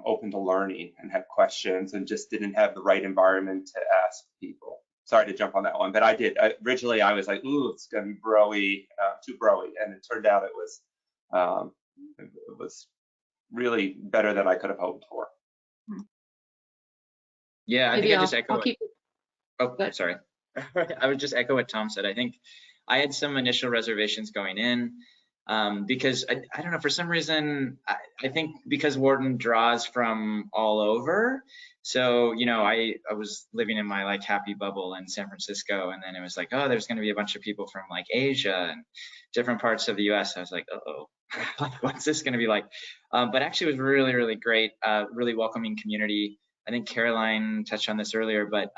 open to learning and had questions and just didn't have the right environment to ask people. Sorry to jump on that one, but I did. Originally, I was like, ooh, it's gonna be broy, too broy, and it turned out it was really better than I could have hoped for. Yeah, I think I just echo. Oh, Good. sorry. I would just echo what Tom said. I think I had some initial reservations going in because I don't know, for some reason, I think because Wharton draws from all over. So, you know, I was living in my like happy bubble in San Francisco, and then it was like, oh, there's going to be a bunch of people from like Asia and different parts of the US. I was like, uh-oh, what's this going to be like? But actually it was really, really great, really welcoming community. I think Caroline touched on this earlier, but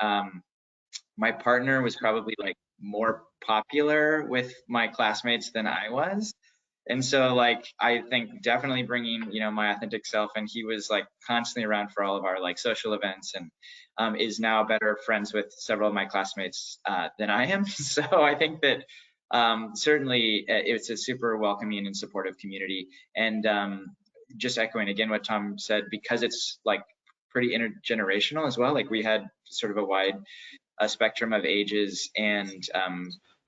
my partner was probably like more popular with my classmates than I was. And so like, I think definitely bringing, you know, my authentic self, and he was like constantly around for all of our like social events, and is now better friends with several of my classmates than I am. So I think that certainly it's a super welcoming and supportive community. And just echoing again what Tom said, because it's like pretty intergenerational as well. Like we had sort of a wide spectrum of ages and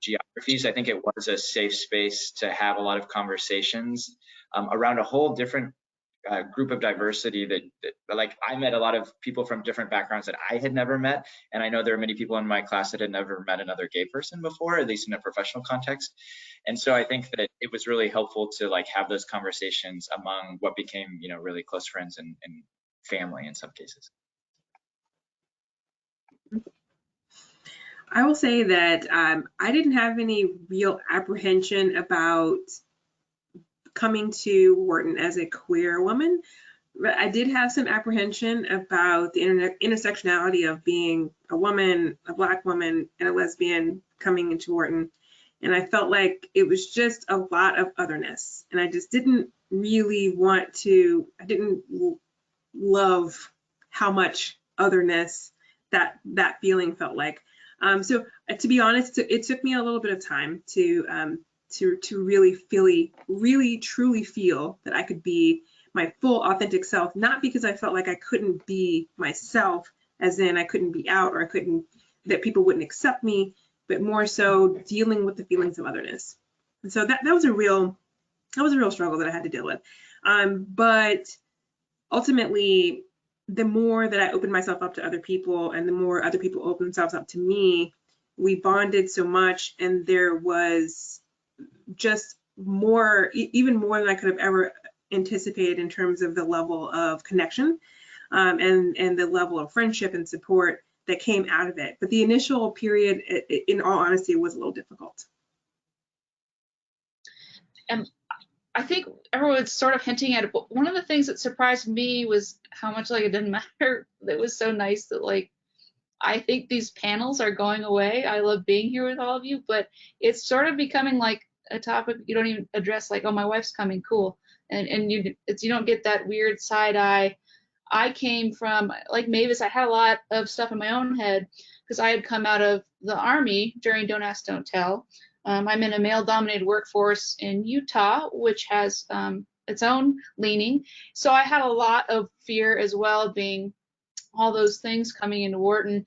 geographies. I think it was a safe space to have a lot of conversations around a whole different group of diversity that like I met a lot of people from different backgrounds that I had never met. And I know there are many people in my class that had never met another gay person before, at least in a professional context. And so I think that it was really helpful to like have those conversations among what became, you know, really close friends and family in some cases. I will say that I didn't have any real apprehension about coming to Wharton as a queer woman. I did have some apprehension about the intersectionality of being a woman, a Black woman, and a lesbian coming into Wharton. And I felt like it was just a lot of otherness. And I just didn't really want to, I didn't love how much otherness that feeling felt like. So to be honest, it took me a little bit of time to really truly feel that I could be my full authentic self, not because I felt like I couldn't be myself, as in I couldn't be out or that people wouldn't accept me, but more so dealing with the feelings of otherness. And so that was a real struggle that I had to deal with. But ultimately, the more that I opened myself up to other people and the more other people opened themselves up to me, we bonded so much, and there was just more, even more than I could have ever anticipated in terms of the level of connection and the level of friendship and support that came out of it. But the initial period, in all honesty, was a little difficult. And I think everyone's sort of hinting at it, but one of the things that surprised me was how much like it didn't matter. It was so nice that like, I think these panels are going away. I love being here with all of you, but it's sort of becoming like a topic you don't even address, like, oh, my wife's coming, cool. And you don't get that weird side eye. I came from, like Mavis, I had a lot of stuff in my own head because I had come out of the Army during Don't Ask, Don't Tell. I'm in a male-dominated workforce in Utah, which has its own leaning. So I had a lot of fear as well, being all those things coming into Wharton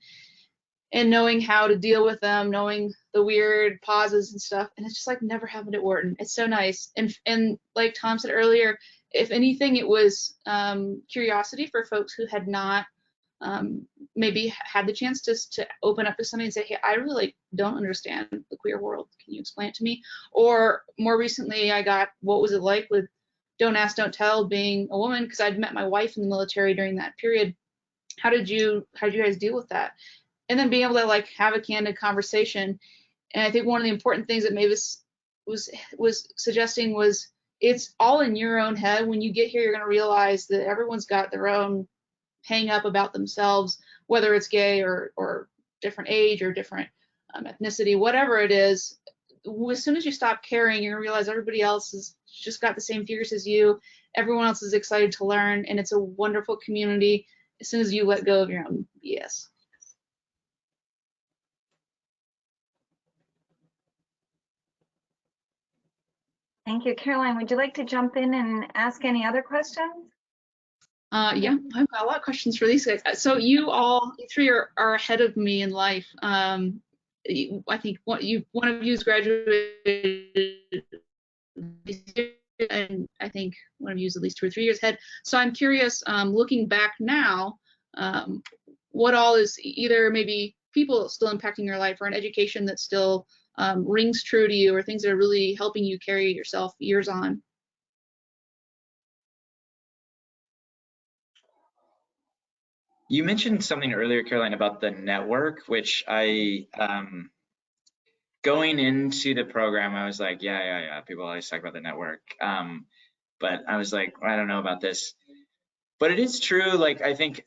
and knowing how to deal with them, knowing the weird pauses and stuff. And it's just like never happened at Wharton. It's so nice. And like Tom said earlier, if anything, it was curiosity for folks who had not maybe had the chance to open up to somebody and say, hey, I really don't understand the queer world. Can you explain it to me? Or more recently, I got, what was it like with Don't Ask, Don't Tell, being a woman, because I'd met my wife in the military during that period. How did you guys deal with that? And then being able to like have a candid conversation. And I think one of the important things that Mavis was suggesting was it's all in your own head. When you get here, you're going to realize that everyone's got their own hang up about themselves, whether it's gay or different age or different ethnicity, whatever it is. As soon as you stop caring, you're going to realize everybody else has just got the same fears as you. Everyone else is excited to learn, and it's a wonderful community as soon as you let go of your own BS. Thank you. Caroline, would you like to jump in and ask any other questions? Yeah, I've got a lot of questions for these guys. So you three are ahead of me in life. I think one of you has graduated this year, and I think one of you is at least 2 or 3 years ahead. So I'm curious, looking back now, what all is either maybe people still impacting your life or an education that still rings true to you, or things that are really helping you carry yourself years on? You mentioned something earlier, Caroline, about the network, which I, going into the program, I was like, yeah, people always talk about the network. But I was like, I don't know about this. But it is true, like, I think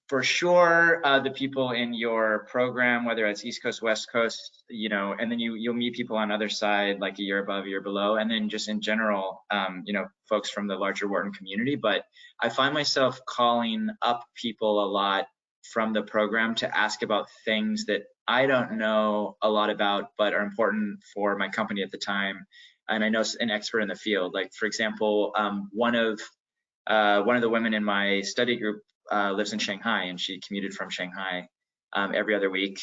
for sure, the people in your program, whether it's East Coast, West Coast, you know, and then you'll meet people on other side, like a year above, a year below, and then just in general, you know, folks from the larger Wharton community. But I find myself calling up people a lot from the program to ask about things that I don't know a lot about, but are important for my company at the time. And I know an expert in the field. Like, for example, one of the women in my study group lives in Shanghai, and she commuted from Shanghai every other week,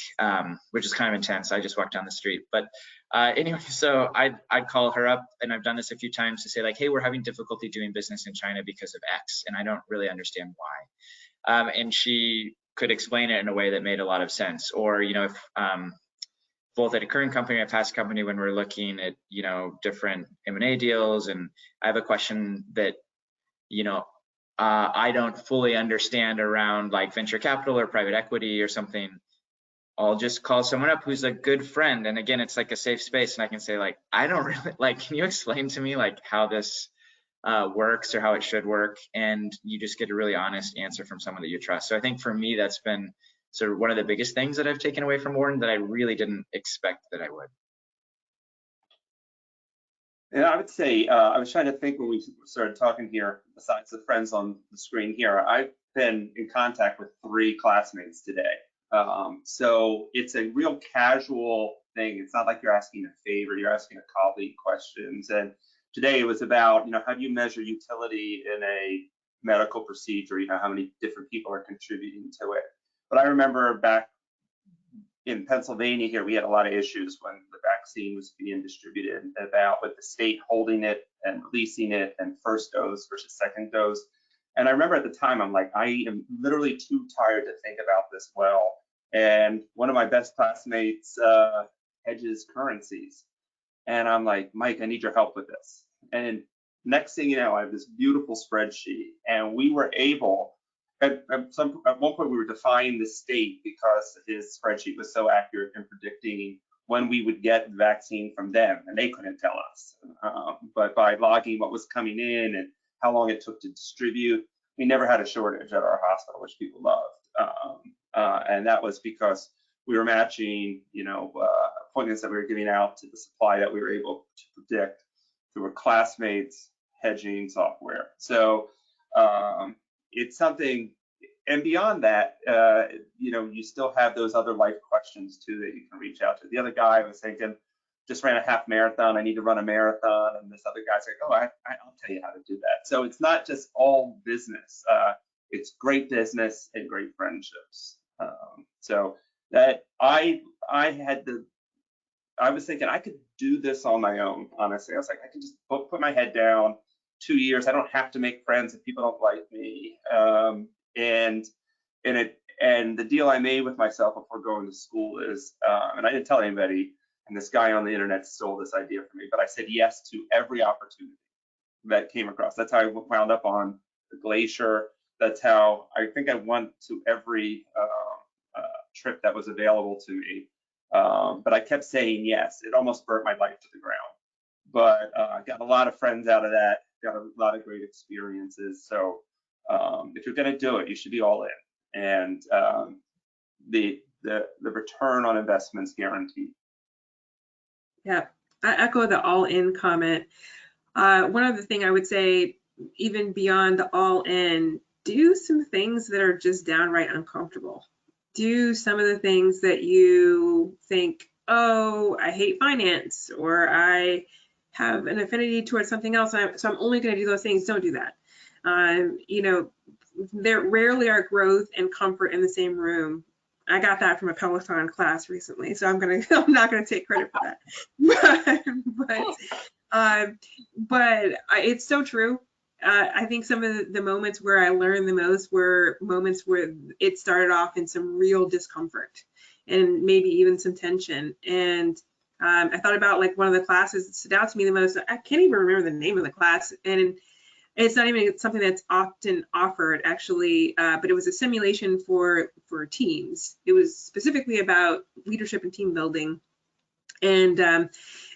which is kind of intense. I just walked down the street. But anyway, so I'd call her up, and I've done this a few times, to say like, hey, we're having difficulty doing business in China because of X, and I don't really understand why. And she could explain it in a way that made a lot of sense. Or, you know, if both at a current company and a past company, when we're looking at, you know, different M&A deals, and I have a question that, you know, I don't fully understand around like venture capital or private equity or something, I'll just call someone up who's a good friend. And again, it's like a safe space, and I can say like, I don't really, like, can you explain to me like how this works or how it should work? And you just get a really honest answer from someone that you trust. So I think for me, that's been sort of one of the biggest things that I've taken away from Wharton that I really didn't expect that I would. And I would say, I was trying to think when we started talking here, besides the friends on the screen here, I've been in contact with 3 classmates today. So it's a real casual thing. It's not like you're asking a favor, you're asking a colleague questions. And today it was about, how do you measure utility in a medical procedure? How many different people are contributing to it. But I remember back in Pennsylvania here, we had a lot of issues when the vaccine was being distributed about with the state holding it and releasing it and first dose versus second dose. And I remember at the time, I'm like, I am literally too tired to think about this well. And one of my best classmates hedges currencies. And I'm like, Mike, I need your help with this. And next thing you know, I have this beautiful spreadsheet, and we were able, at one point we were defying the state because his spreadsheet was so accurate in predicting when we would get the vaccine from them, and they couldn't tell us. But by logging what was coming in and how long it took to distribute, we never had a shortage at our hospital, which people loved. And that was because we were matching, appointments that we were giving out to the supply that we were able to predict through our classmates' hedging software. So it's something, and beyond that, you still have those other life questions too that you can reach out to. The other guy was thinking, just ran a half marathon, I need to run a marathon, and this other guy's like, oh, I'll tell you how to do that. So it's not just all business. It's great business and great friendships. So that I was thinking I could do this on my own, honestly. I was like, I can just put my head down, 2 years. I don't have to make friends if people don't like me. And the deal I made with myself before going to school is, and I didn't tell anybody, and this guy on the internet stole this idea from me, but I said yes to every opportunity that came across. That's how I wound up on the Glacier. That's how I think I went to every trip that was available to me. But I kept saying yes. It almost burnt my life to the ground. But I got a lot of friends out of that, got a lot of great experiences. So if you're going to do it, you should be all in. And the return on investment's guaranteed. Yeah, I echo the all-in comment. One other thing I would say, even beyond the all-in, do some things that are just downright uncomfortable. Do some of the things that you think, oh, I hate finance, or I have an affinity towards something else, so I'm only going to do those things. Don't do that. There rarely are growth and comfort in the same room. I got that from a Peloton class recently, so I'm not gonna take credit for that. But it's so true. I think some of the moments where I learned the most were moments where it started off in some real discomfort and maybe even some tension. And I thought about like one of the classes that stood out to me the most. I can't even remember the name of the class, and it's not even something that's often offered, actually, but it was a simulation for teams. It was specifically about leadership and team building. And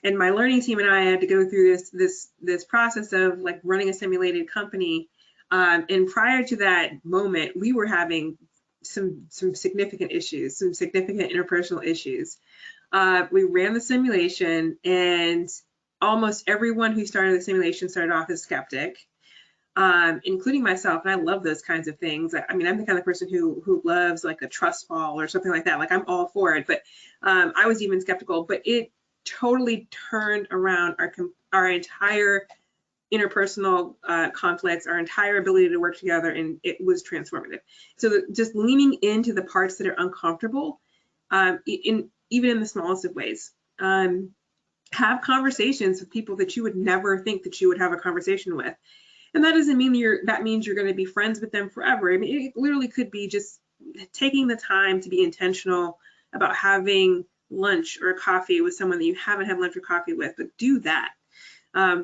my learning team and I had to go through this process of like running a simulated company. And prior to that moment, we were having some significant issues, some significant interpersonal issues. We ran the simulation, and almost everyone who started the simulation started off as skeptic. Including myself, and I love those kinds of things. I mean, I'm the kind of person who loves like a trust fall or something like that. Like I'm all for it, but I was even skeptical. But it totally turned around our entire interpersonal conflicts, our entire ability to work together, and it was transformative. So just leaning into the parts that are uncomfortable, even in the smallest of ways. Have conversations with people that you would never think that you would have a conversation with. And that doesn't mean that means you're going to be friends with them forever. I mean, it literally could be just taking the time to be intentional about having lunch or coffee with someone that you haven't had lunch or coffee with, but do that.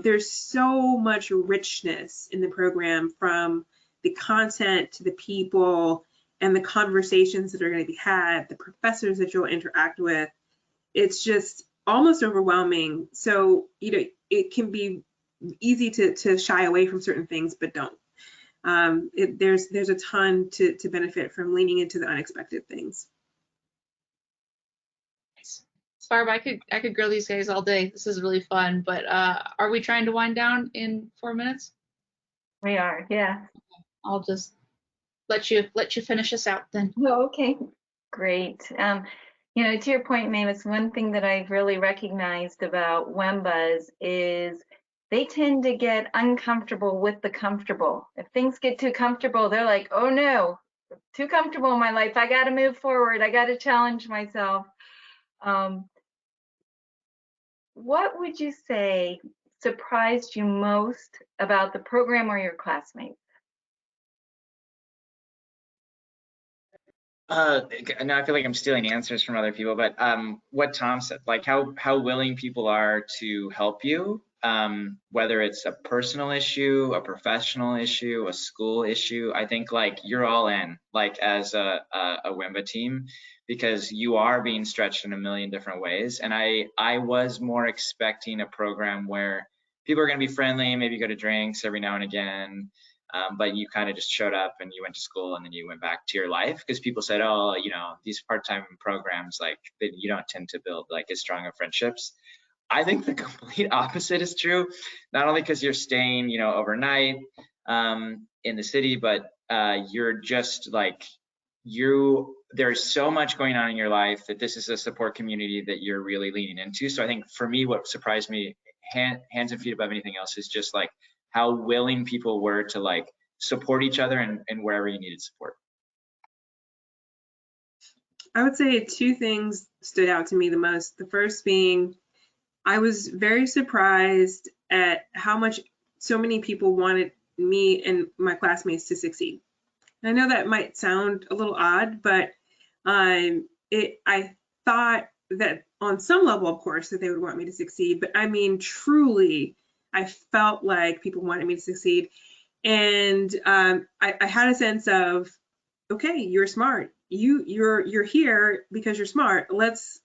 There's so much richness in the program, from the content to the people and the conversations that are going to be had, the professors that you'll interact with. It's just almost overwhelming. So, it can be easy to shy away from certain things, but don't. There's a ton to benefit from leaning into the unexpected things. Barb, I could grill these guys all day. This is really fun, but are we trying to wind down in 4 minutes? We are, yeah. I'll just let you finish us out then. Oh, okay, great. You know, to your point, Mavis, one thing that I've really recognized about WEMBAs is they tend to get uncomfortable with the comfortable. If things get too comfortable, they're like, oh no, too comfortable in my life. I got to move forward. I got to challenge myself. What would you say surprised you most about the program or your classmates? Now I feel like I'm stealing answers from other people, but what Tom said, like how willing people are to help you, whether it's a personal issue, a professional issue, a school issue. I think like you're all in, like as a WEMBA team, because you are being stretched in a million different ways. And I was more expecting a program where people are going to be friendly, maybe go to drinks every now and again. But you kind of just showed up and you went to school and then you went back to your life, because people said, oh, you know, these part-time programs, like you don't tend to build like as strong of friendships. I think the complete opposite is true, not only because you're staying, you know, overnight in the city, but you're just like, there's so much going on in your life that this is a support community that you're really leaning into. So I think for me, what surprised me, hands and feet above anything else, is just like how willing people were to like support each other and wherever you needed support. I would say two things stood out to me the most. The first being, I was very surprised at how much so many people wanted me and my classmates to succeed. I know that might sound a little odd, but I thought that on some level, of course, that they would want me to succeed. But I mean, truly, I felt like people wanted me to succeed. And I had a sense of, okay, you're smart. You're here because you're smart. Let's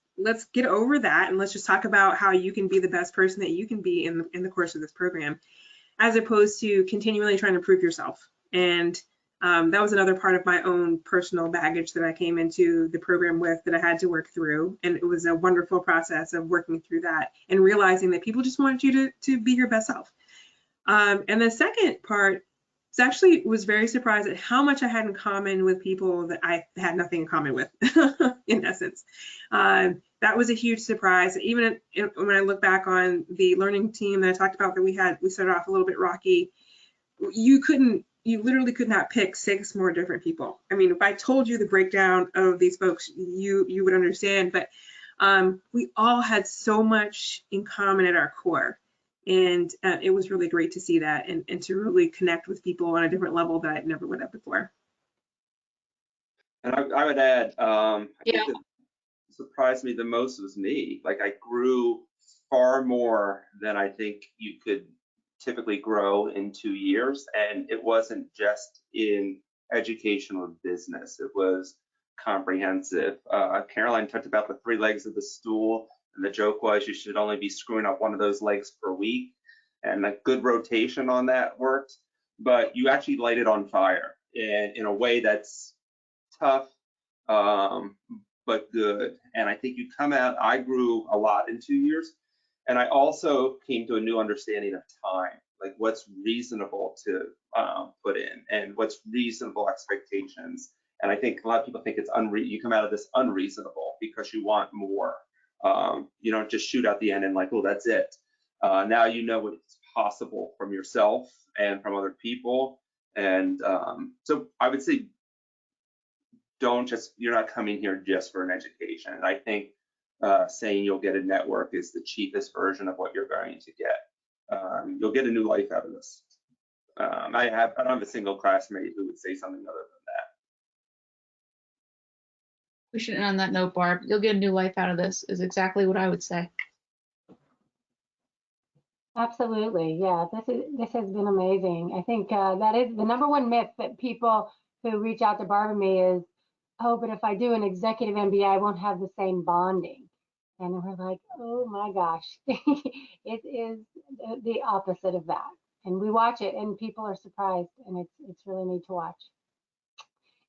get over that and let's just talk about how you can be the best person that you can be in the course of this program, as opposed to continually trying to prove yourself. And that was another part of my own personal baggage that I came into the program with, that I had to work through. And it was a wonderful process of working through that and realizing that people just wanted you to be your best self. And the second part was very surprised at how much I had in common with people that I had nothing in common with, in essence. That was a huge surprise. Even when I look back on the learning team that I talked about that we started off a little bit rocky. You literally could not pick 6 more different people. I mean, if I told you the breakdown of these folks, you would understand, but we all had so much in common at our core. And it was really great to see that and to really connect with people on a different level that I never would have before. And I would add, I think that surprised me the most was me. Like, I grew far more than I think you could typically grow in 2 years. And it wasn't just in education or business, it was comprehensive. Caroline talked about the 3 legs of the stool, and the joke was you should only be screwing up one of those legs per week, and a good rotation on that worked. But you actually light it on fire in a way that's tough, but good. And I think you come out, I grew a lot in 2 years. And I also came to a new understanding of time, like what's reasonable to put in and what's reasonable expectations. And I think a lot of people think it's you come out of this unreasonable because you want more. You don't just shoot out the end and like, oh, that's it. Now you know what's possible from yourself and from other people. And so I would say, you're not coming here just for an education. And I think saying you'll get a network is the cheapest version of what you're going to get. You'll get a new life out of this. I don't have a single classmate who would say something other than that. We should end on that note, Barb. You'll get a new life out of this is exactly what I would say. Absolutely, yeah. This has been amazing. I think that is the number one myth that people who reach out to Barb and me is, oh, but if I do an executive MBA, I won't have the same bonding. And we're like, oh my gosh, it is the opposite of that. And we watch it and people are surprised, and it's really neat to watch.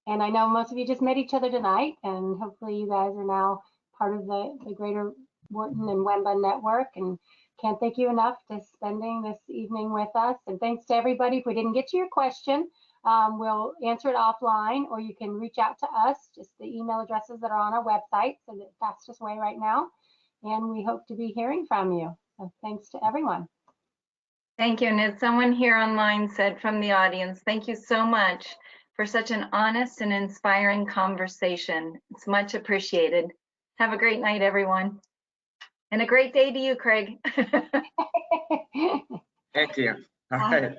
And I know most of you just met each other tonight, and hopefully you guys are now part of the greater Wharton and WEMBA network, and can't thank you enough for spending this evening with us. And thanks to everybody. If we didn't get to your question, we'll answer it offline, or you can reach out to us, just the email addresses that are on our website, so the fastest way right now. And we hope to be hearing from you. So thanks to everyone. Thank you. And as someone here online said from the audience, thank you so much for such an honest and inspiring conversation. It's much appreciated. Have a great night, everyone. And a great day to you, Craig. Thank you. All right.